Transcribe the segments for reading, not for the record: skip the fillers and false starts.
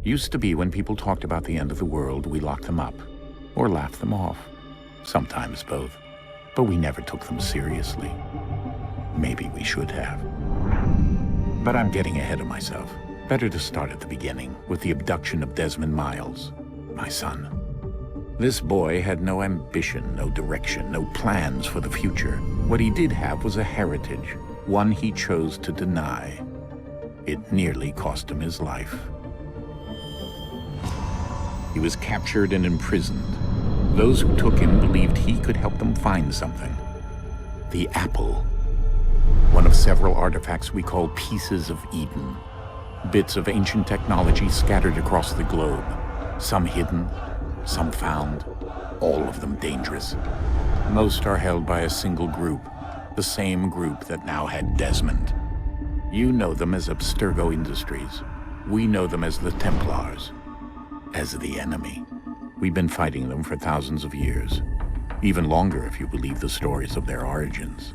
Used to be when people talked about the end of the world, we locked them up, or laughed them off. Sometimes both. But we never took them seriously. Maybe we should have. But I'm getting ahead of myself. Better to start at the beginning, with the abduction of Desmond Miles, my son. This boy had no ambition, no direction, no plans for the future. What he did have was a heritage, one he chose to deny. It nearly cost him his life. He was captured and imprisoned. Those who took him believed he could help them find something. The apple. One of several artifacts we call pieces of Eden. Bits of ancient technology scattered across the globe. Some hidden, some found, all of them dangerous. Most are held by a single group, the same group that now had Desmond. You know them as Abstergo Industries. We know them as the Templars, as the enemy. We've been fighting them for thousands of years, even longer if you believe the stories of their origins.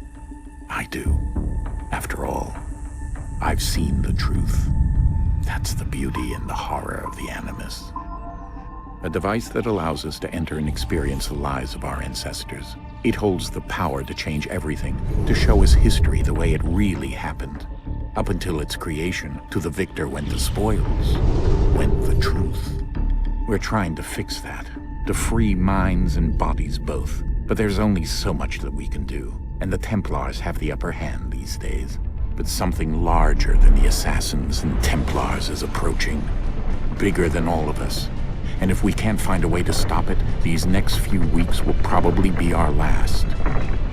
I do. After all, I've seen the truth. That's the beauty and the horror of the Animus. A device that allows us to enter and experience the lives of our ancestors. It holds the power to change everything, to show us history the way it really happened. Up until its creation, to the victor went the spoils, went the truth. We're trying to fix that, to free minds and bodies both. But there's only so much that we can do, and the Templars have the upper hand these days. But something larger than the Assassins and Templars is approaching, bigger than all of us. And if we can't find a way to stop it, these next few weeks will probably be our last.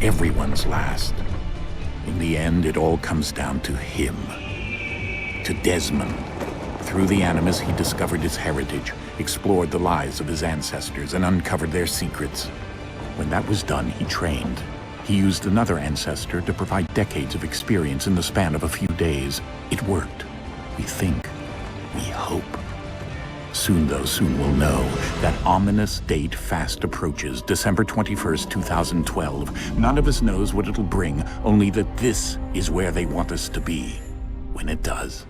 Everyone's last. In the end, it all comes down to him. To Desmond. Through the Animus, he discovered his heritage, explored the lives of his ancestors, and uncovered their secrets. When that was done, he trained. He used another ancestor to provide decades of experience in the span of a few days. It worked. We think. We hope. Soon we'll know. That ominous date fast approaches, December 21st, 2012. None of us knows what it'll bring, only that this is where they want us to be, when it does.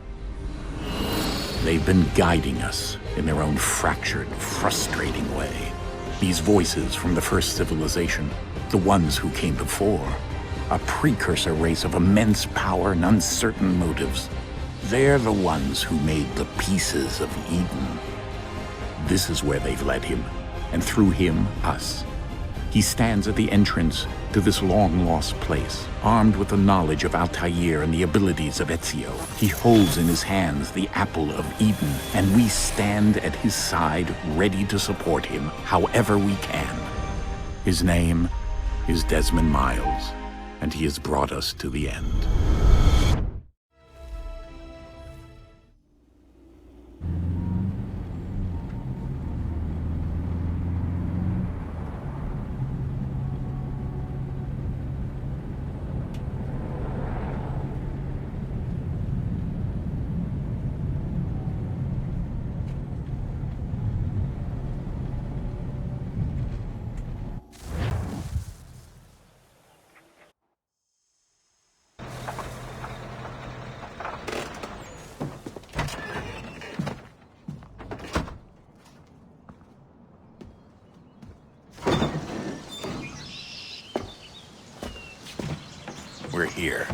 They've been guiding us in their own fractured, frustrating way. These voices from the first civilization, the ones who came before, a precursor race of immense power and uncertain motives. They're the ones who made the pieces of Eden. This is where they've led him, and through him, us. He stands at the entrance to this long-lost place, armed with the knowledge of Altair and the abilities of Ezio. He holds in his hands the apple of Eden, and we stand at his side, ready to support him however we can. His name is Desmond Miles, and he has brought us to the end. We're here.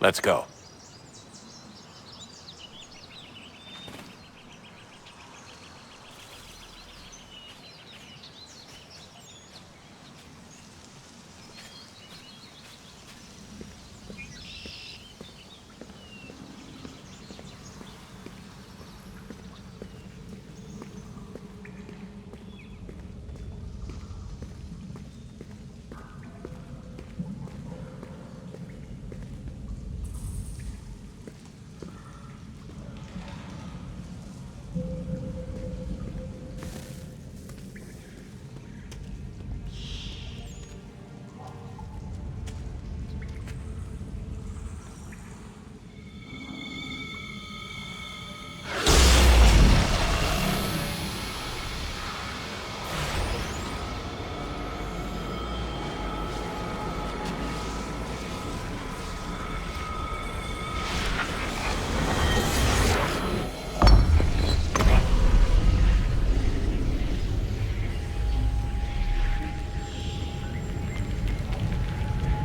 Let's go.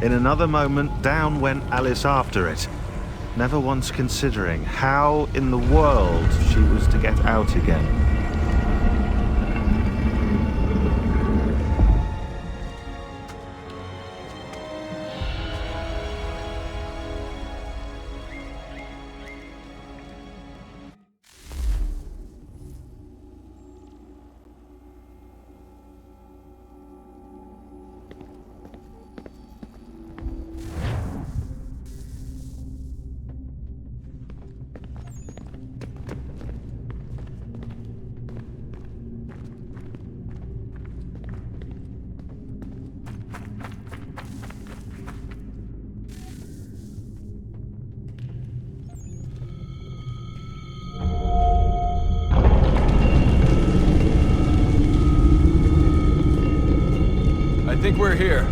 In another moment, down went Alice after it, never once considering how in the world she was to get out again. I think we're here.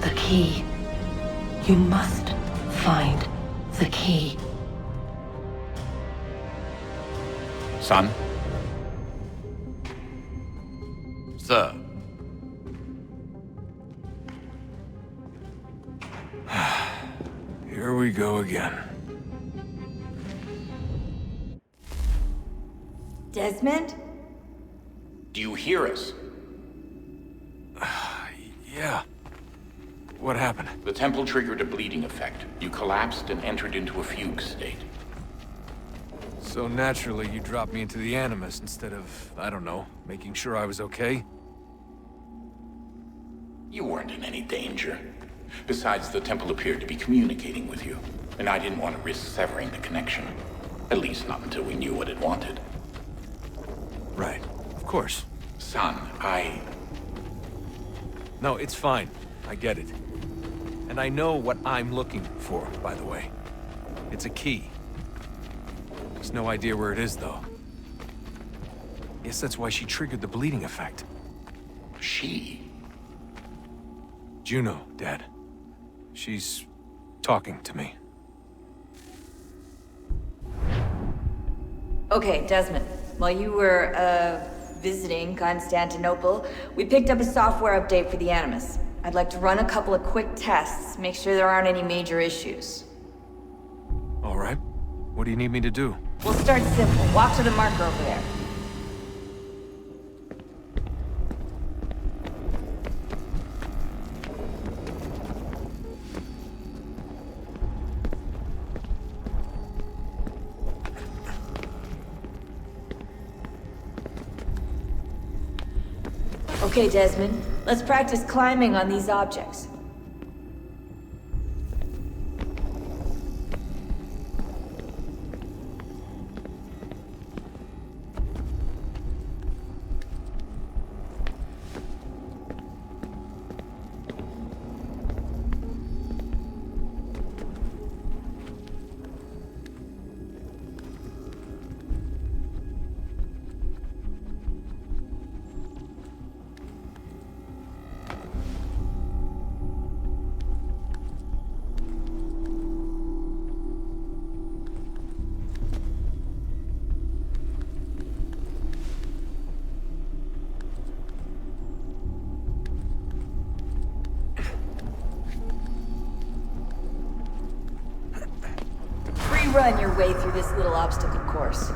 The key. You must find the key. Son? Sir. Here we go again. Desmond? Do you hear us? Yeah. What happened? The temple triggered a bleeding effect. You collapsed and entered into a fugue state. So naturally, you dropped me into the Animus instead of, I don't know, making sure I was okay? You weren't in any danger. Besides, the temple appeared to be communicating with you, and I didn't want to risk severing the connection. At least not until we knew what it wanted. Right. Of course. Son, No, it's fine. I get it. And I know what I'm looking for, by the way. It's a key. There's no idea where it is, though. Guess that's why she triggered the bleeding effect. She? Juno, Dad. She's talking to me. Okay, Desmond. While you were, visiting Constantinople, we picked up a software update for the Animus. I'd like to run a couple of quick tests, make sure there aren't any major issues. All right. What do you need me to do? We'll start simple. Walk to the marker over there. Okay, Desmond. Let's practice climbing on these objects. run your way through this little obstacle course.